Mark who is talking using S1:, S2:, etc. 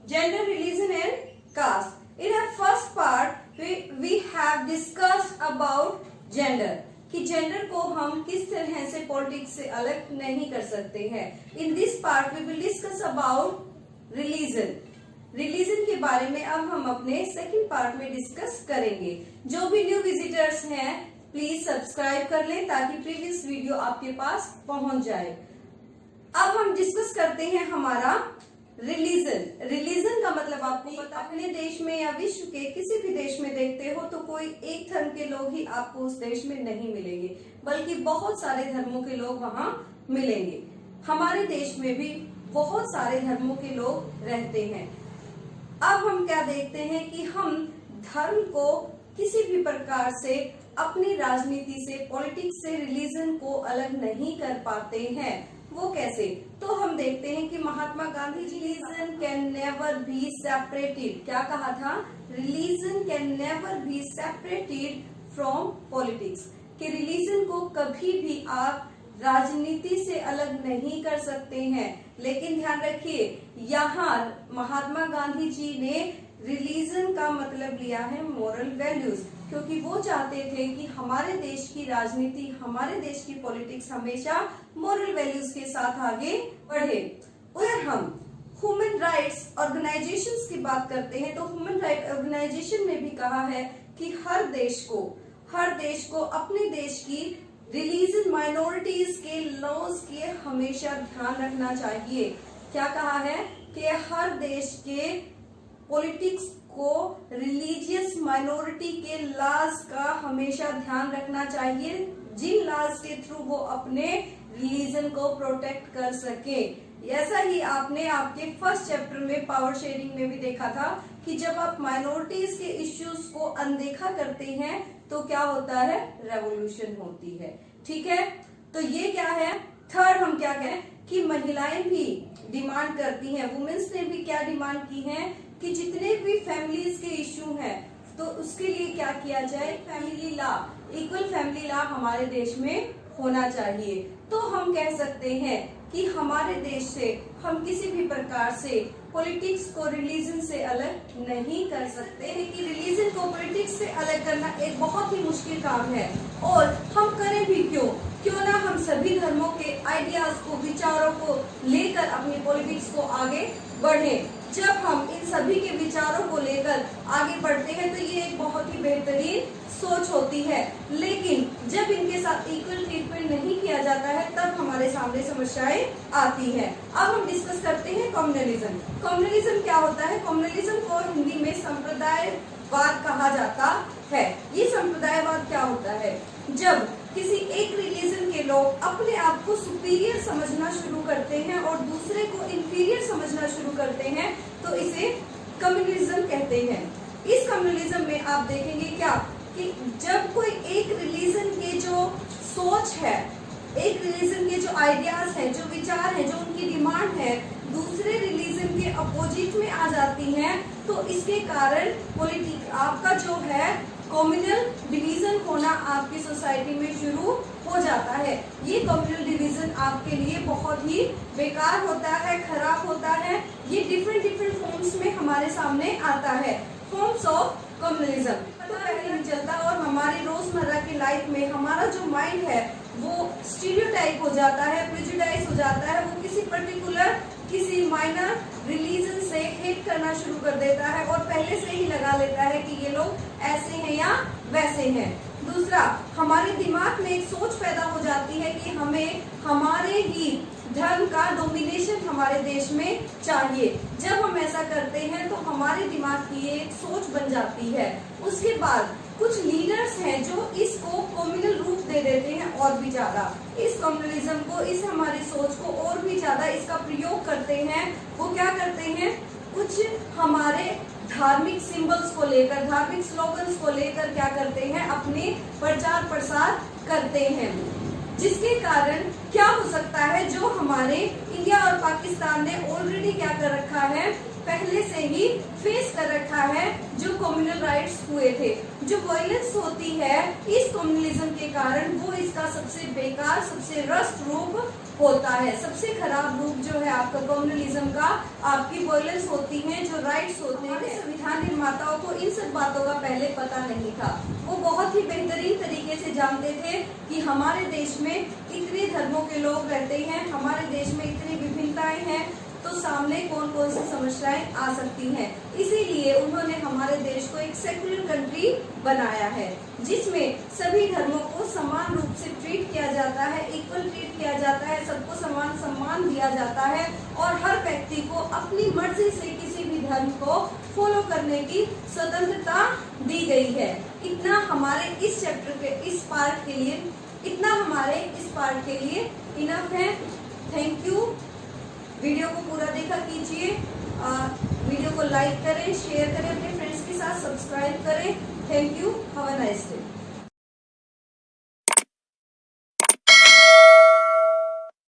S1: gender, religion and caste. In our first part, we have discussed about gender. कि gender को हम किस तरह से पॉलिटिक्स से अलग नहीं कर सकते हैं. In this part we will discuss about religion. Religion के बारे में अब हम अपने सेकंड पार्ट में डिस्कस करेंगे. जो भी न्यू विजिटर्स हैं प्लीज सब्सक्राइब कर लें ताकि प्रीवियस वीडियो आपके पास पहुंच जाए. अब हम डिस्कस करते हैं हमारा रिलीजन. रिलीजन का मतलब आपको पता, अपने देश में या विश्व के किसी भी देश में देखते हो तो कोई एक धर्म के लोग ही आपको उस देश में नहीं मिलेंगे, बल्कि बहुत सारे धर्मों के लोग वहाँ मिलेंगे. हमारे देश में भी बहुत सारे धर्मों के लोग रहते हैं. अब हम क्या देखते हैं कि हम धर्म को किसी भी प्रकार से अपनी राजनीति से, पॉलिटिक्स से रिलीजन को अलग नहीं कर पाते हैं. वो कैसे? तो हम देखते हैं कि Mahatma Gandhi ji religion can never be separated. क्या कहा था? Religion can never be separated from politics. कि रिलीजन को कभी भी आप राजनीति से अलग नहीं कर सकते हैं. लेकिन ध्यान रखिए, यहाँ महात्मा गांधी जी ने रिलीजन का मतलब लिया है मोरल वैल्यूज, क्योंकि वो चाहते थे कि हमारे देश की राजनीति, हमारे देश की पॉलिटिक्स हमेशा मोरल वैल्यूज के साथ आगे बढ़े. और हम ह्यूमन राइट्स ऑर्गेनाइजेशंस की बात करते हैं तो ह्यूमन राइट ऑर्गेनाइजेशन में भी कहा है कि हर देश को अपने देश की रिलीजन माइनॉरिटीज के लॉज के हमेशा ध्यान रखना चाहिए. क्या कहा है? कि हर देश के पॉलिटिक्स को रिलीजियस माइनॉरिटी के लॉज का हमेशा ध्यान रखना चाहिए, जिन लॉज के थ्रू वो अपने रिलीजन को प्रोटेक्ट कर सके. ऐसा ही आपने आपके फर्स्ट चैप्टर में पावर शेयरिंग में भी देखा था कि जब आप माइनॉरिटीज के इश्यूज को अनदेखा करते हैं तो क्या होता है? रेवोल्यूशन होती है. ठीक है, तो ये क्या है? थर्ड हम क्या कहें कि महिलाएं भी डिमांड करती हैं. वुमेन्स ने भी क्या डिमांड की है कि जितने भी फैमिलीज के इश्यू हैं तो उसके लिए क्या किया जाए? Family law, equal family law हमारे देश में होना चाहिए. तो हम कह सकते हैं कि हमारे देश से हम किसी भी प्रकार से पॉलिटिक्स को रिलीजन से अलग नहीं कर सकते हैं. कि रिलीजन को पॉलिटिक्स से अलग करना एक बहुत ही मुश्किल काम है. और हम करें भी क्यों ना हम सभी धर्मों के आइडियाज को, विचारों को लेकर अपनी पॉलिटिक्स को आगे बढ़े. जब हम इन सभी के विचारों को लेकर आगे बढ़ते हैं तो ये एक बहुत ही बेहतरीन सोच होती है. लेकिन जब इनके साथ इक्वल ट्रीटमेंट नहीं किया जाता है तब हमारे सामने समस्याएं आती हैं. अब हम डिस्कस करते हैं कम्युनलिज्म. कम्युनलिज्म क्या होता है? कम्युनलिज्म को हिंदी में संप्रदायवाद कहा जाता है. ये संप्रदायवाद क्या होता है? जब किसी एक रिलीजन के लोग अपने आप को सुपीरियर समझना शुरू करते हैं और दूसरे को इंफीरियर समझना शुरू करते हैं तो इसे कम्युनलिज्म कहते हैं. इस कम्युनलिज्म में आप देखेंगे क्या कि जब कोई एक रिलीजन के जो सोच है, एक रिलीजन के जो आइडियाज हैं, जो विचार हैं, जो उनकी डिमांड है दूसरे रिलीजन के अपोजिट में आ जाती हैं तो इसके कारण पॉलिटिक्स आपका जो है कम्युनल डिवीजन होना आपकी सोसाइटी में शुरू हो जाता है. ये कम्युनल डिवीजन आपके लिए बहुत ही बेकार होता है, खराब होता है. ये डिफरेंट फॉर्म्स में हमारे सामने आता है. फॉर्म्स ऑफ कम्युनलिज्म पता नहीं चलता और हमारी रोजमर्रा की लाइफ में हमारा जो माइंड है वो स्टीरियोटाइप हो जाता है, प्रेजुडाइज हो जाता है. वो किसी पर्टिकुलर, किसी माइनर रिलीजन से हेट करना शुरू कर देता है और पहले से ही लगा लेता है कि ये लोग ऐसे हैं या वैसे हैं. दूसरा, हमारे दिमाग में एक सोच पैदा हो जाती है कि हमें हमारे ही धर्म का डोमिनेशन हमारे देश में चाहिए. जब हम ऐसा करते हैं तो हमारे दिमाग की एक सोच बन जाती है. उसके बाद कुछ लीडर्स हैं जो इसको कम्युनल रूप दे देते हैं और भी ज्यादा. इस कम्युनलिज्म को, इस हमारी सोच को और भी ज्यादा इसका प्रयोग करते हैं. वो क्या करते हैं? कुछ हमारे धार्मिक सिंबल्स को लेकर, धार्मिक स्लोगन्स को लेकर क्या करते हैं? अपने प्रचार प्रसार करते हैं. जिसके कारण क्या हो सकता है? जो हमारे इंडिया और पाकिस्तान ने ऑलरेडी क्या कर रखा है, पहले से ही फेस कर रखा है, जो कम्युनल राइट्स हुए थे. जो वायलेंस होती है इस कम्युनलिज्म के कारण वो इसका सबसे बेकार, सबसे रस्ट रूप होता है। सबसे खराब रूप जो है आपका कम्युनलिज्म का, आपकी वायलेंस होती है, जो राइट्स होते हैं। संविधान निर्माताओं को इन सब बातों का पहले पता नहीं था। वो बहुत ही बेहतरीन तरीके से जानते थे कि हमारे देश में इतने धर्मों के लोग रहते हैं, हमारे देश में इतनी विभिन्नताएं हैं, तो सामने कौन कौन सी समस्याएं आ सकती हैं। इसीलिए उन्होंने हमारे देश को एक सेकुलर कंट्री बनाया है, जिसमें सभी धर्मों को समान रूप से ट्रीट किया जाता है, इक्वल ट्रीट किया जाता है, सबको समान सम्मान दिया जाता है और हर व्यक्ति को अपनी मर्जी से किसी भी धर्म को फॉलो करने की स्वतंत्रता दी गई है। इतना हमारे इस चैप्टर के इस पार्ट के लिए इनफ है। Thank you. वीडियो को पूरा देखा कीजिए, वीडियो को लाइक करें, शेयर करें, अपने फ्रेंड्स के साथ सब्सक्राइब करें। Thank you. Have a nice day.